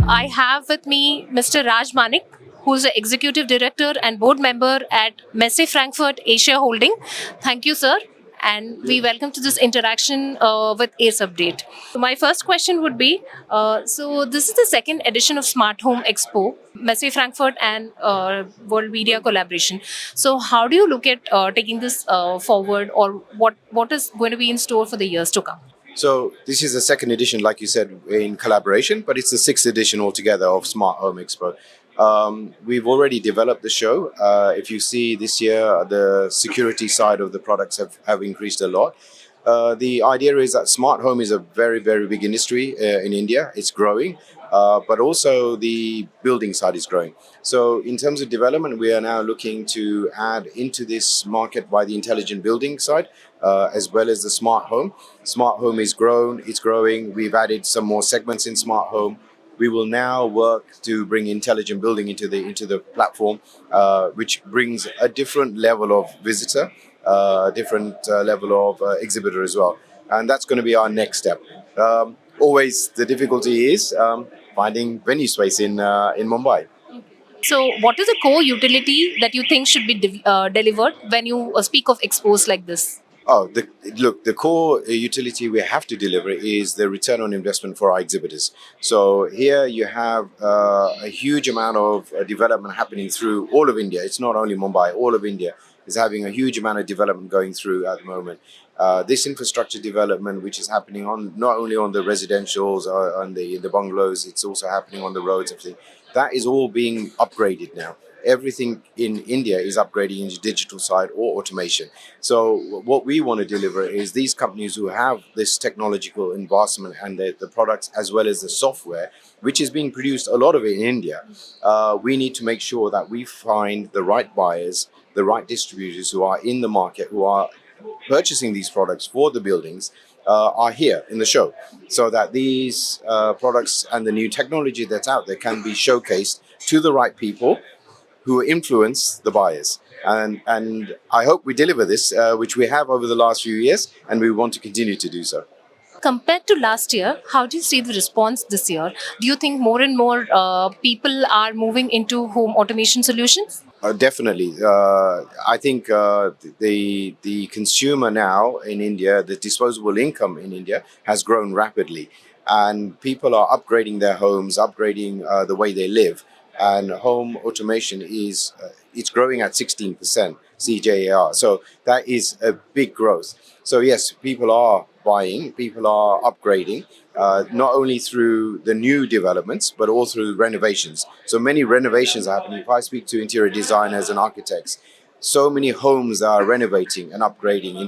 I have with me Mr. Raj Manek, who's the Executive Director and Board Member at Messe Frankfurt Asia Holding. Thank you, sir. And we welcome to this interaction with ACE Update. So my first question would be, so this is the second edition of Smart Home Expo, Messe Frankfurt and World Media collaboration. So how do you look at taking this forward, or what is going to be in store for the years to come? So this is the second edition, like you said, in collaboration, but it's the sixth edition altogether of Smart Home Expo. We've already developed the show. If you see this year, the security side of the products have increased a lot. The idea is that smart home is a very, very big industry in India. It's growing, but also the building side is growing. So in terms of development, we are now looking to add into this market by the intelligent building side, as well as the smart home. Smart home is grown, it's growing. We've added some more segments in smart home. We will now work to bring intelligent building into the platform, which brings a different level of visitor, a different level of exhibitor as well. And that's going to be our next step. Always the difficulty is finding venue space in Mumbai. So, what is the core utility that you think should be delivered when you speak of expos like this? Oh, look, the core utility we have to deliver is the return on investment for our exhibitors. So here you have a huge amount of development happening through all of India. It's not only Mumbai, all of India is having a huge amount of development going through at the moment. This infrastructure development, which is happening on not only on the residentials or on the bungalows, it's also happening on the roads. Everything that is all being upgraded now. Everything in India is upgrading into digital side or automation. So what we want to deliver is these companies who have this technological advancement and the products as well as the software, which is being produced a lot of it in India. We need to make sure that we find the right buyers, the right distributors who are in the market, who are purchasing these products for the buildings, are here in the show, so that these products and the new technology that's out there can be showcased to the right people who influence the buyers. And I hope we deliver this, which we have over the last few years, and we want to continue to do so. Compared to last year, how do you see the response this year? Do you think more and more people are moving into home automation solutions? Definitely. I think the consumer now in India, the disposable income in India has grown rapidly, and people are upgrading their homes, upgrading the way they live, and home automation is it's growing at 16% CJAR. So that is a big growth. So yes, people are buying, people are upgrading, not only through the new developments, but also through renovations. So many renovations are happening. If I speak to interior designers and architects, so many homes are renovating and upgrading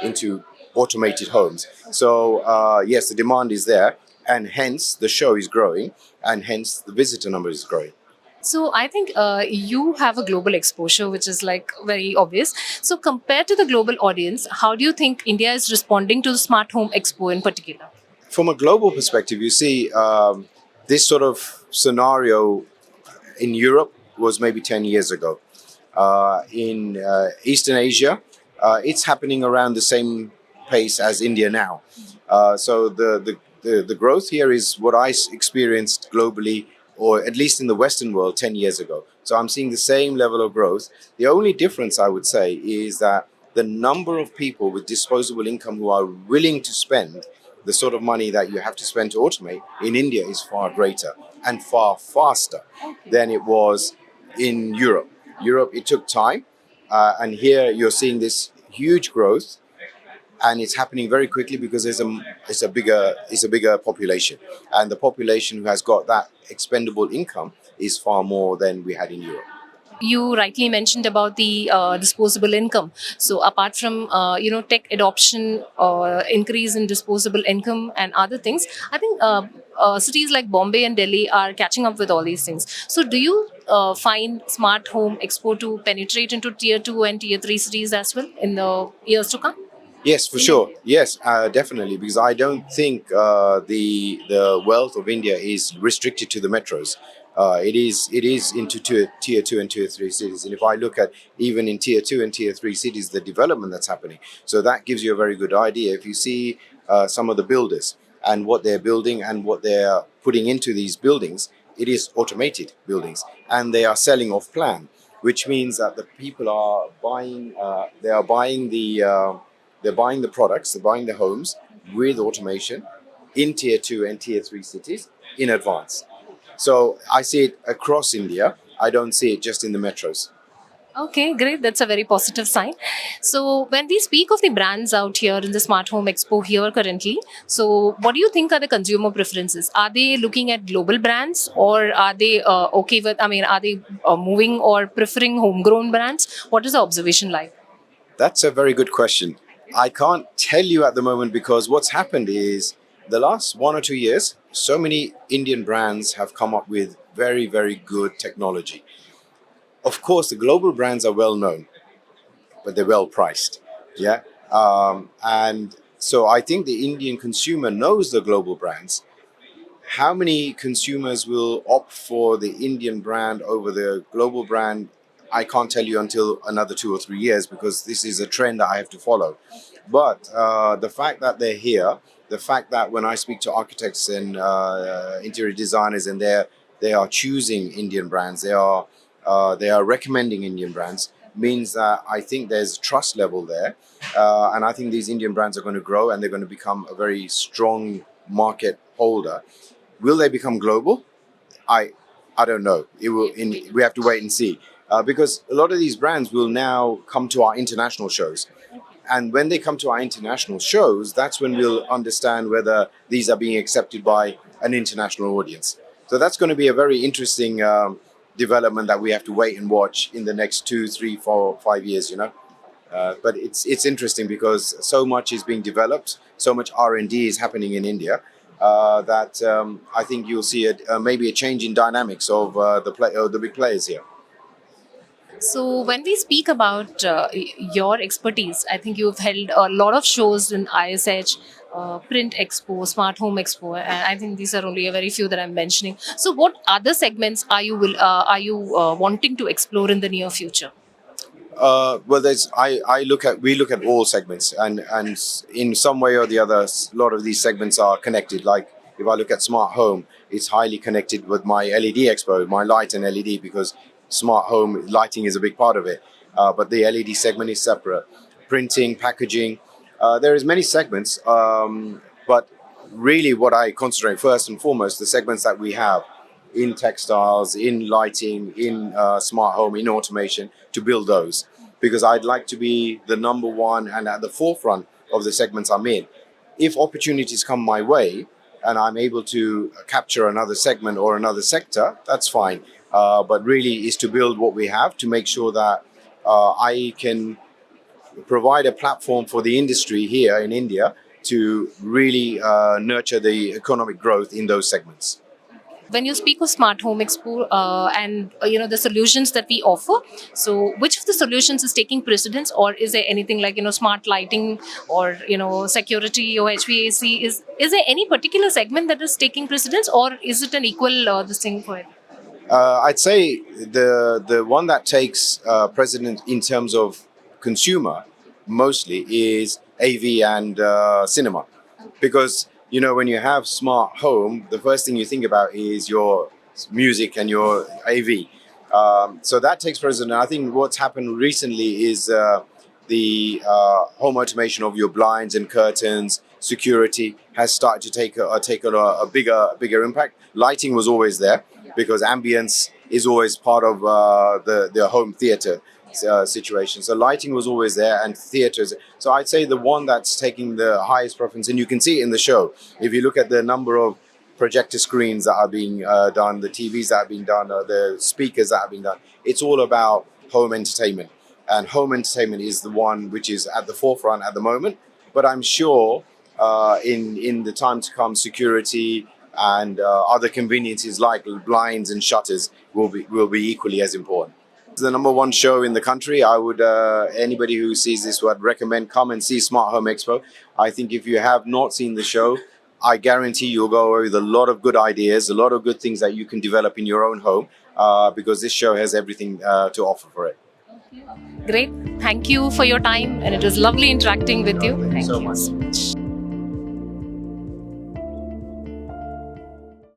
into automated homes. So yes, the demand is there, and hence the show is growing, and hence the visitor number is growing. So I think you have a global exposure, which is like very obvious. So compared to the global audience, how do you think India is responding to the Smart Home Expo in particular? From a global perspective, you see this sort of scenario in Europe was maybe 10 years ago. In Eastern Asia, it's happening around the same pace as India now. So the growth here is what I experienced globally, or at least in the Western world 10 years ago. So I'm seeing the same level of growth. The only difference I would say is that the number of people with disposable income who are willing to spend the sort of money that you have to spend to automate in India is far greater and far faster than it was in Europe. Europe, it took time, and here you're seeing this huge growth, and it's happening very quickly because it's a bigger population, and the population who has got that expendable income is far more than we had in Europe. You rightly mentioned about the disposable income. So apart from tech adoption or increase in disposable income and other things, I think cities like Bombay and Delhi are catching up with all these things. So do you find Smart Home Expo to penetrate into tier 2 and tier 3 cities as well in the years to come? Yes, for sure. Yes, definitely. Because I don't think the wealth of India is restricted to the metros. It is into tier two and tier three cities. And if I look at even in tier two and tier three cities, the development that's happening, so that gives you a very good idea. If you see some of the builders, and what they're building and what they're putting into these buildings, it is automated buildings, and they are selling off plan, which means that the people are buying. They are buying the. They're buying the products. They're buying the homes with automation in tier 2 and tier 3 cities in advance. So I see it across India. I don't see it just in the metros. Okay, great. That's a very positive sign. So, when we speak of the brands out here in the Smart Home Expo here currently, so what do you think are the consumer preferences? Are they looking at global brands, or are they okay with, I mean, are they moving or preferring homegrown brands? What is the observation like? That's a very good question. I can't tell you at the moment because what's happened is the last 1 or 2 years, so many Indian brands have come up with very, very good technology. Of course, the global brands are well known, but they're well priced. Yeah. And so I think the Indian consumer knows the global brands. How many consumers will opt for the Indian brand over the global brand? I can't tell you until another 2 or 3 years because this is a trend that I have to follow. But the fact that they're here, the fact that when I speak to architects and interior designers and they are choosing Indian brands, they are recommending Indian brands, means that I think there's trust level there, and I think these Indian brands are going to grow and they're going to become a very strong market holder. Will they become global? I I don't know. It will. We have to wait and see because a lot of these brands will now come to our international shows, and when they come to our international shows, that's when we'll understand whether these are being accepted by an international audience. So that's going to be a very interesting development that we have to wait and watch in the next 2, 3, 4, 5 years. But it's interesting because so much is being developed, so much R&D is happening in India that I think you'll see maybe a change in dynamics of the big players here. So, when we speak about your expertise, I think you've held a lot of shows in ISH, Print Expo, Smart Home Expo, and I think these are only a very few that I'm mentioning. So, what other segments are you wanting to explore in the near future? Well, I look at we look at all segments, and in some way or the other, a lot of these segments are connected. Like if I look at smart home, it's highly connected with my LED expo, my light and LED, because smart home lighting is a big part of it. But the LED segment is separate. Printing, packaging, there is many segments, but really what I concentrate first and foremost the segments that we have in textiles, in lighting, in smart home, in automation, to build those. Because I'd like to be the number one and at the forefront of the segments I'm in. If opportunities come my way and I'm able to capture another segment or another sector, that's fine. But really is to build what we have to make sure that I can provide a platform for the industry here in India to really nurture the economic growth in those segments. When you speak of Smart Home Expo and the solutions that we offer, so which of the solutions is taking precedence, or is there anything like smart lighting or security or HVAC? Is there any particular segment that is taking precedence, or is it an equal this thing for it? I'd say the one that takes precedence in terms of consumer mostly is AV and cinema, because when you have smart home, the first thing you think about is your music and your AV. So that takes precedence. I think what's happened recently is the home automation of your blinds and curtains, security has started to take a bigger impact. Lighting was always there because ambience is always part of the home theater situation. So lighting was always there, and theaters. So I'd say the one that's taking the highest preference, and you can see it in the show. If you look at the number of projector screens that are being done, the TVs that are being done, the speakers that are being done, it's all about home entertainment. And home entertainment is the one which is at the forefront at the moment. But I'm sure in the time to come, security and other conveniences like blinds and shutters will be equally as important. It's the number one show in the country. I would anybody who sees this would recommend come and see Smart Home Expo. I think if you have not seen the show, I guarantee you'll go away with a lot of good ideas, a lot of good things that you can develop in your own home, because this show has everything to offer for it. Great. Thank you for your time, and it was lovely interacting with you. Thank you Thank so you much. so much.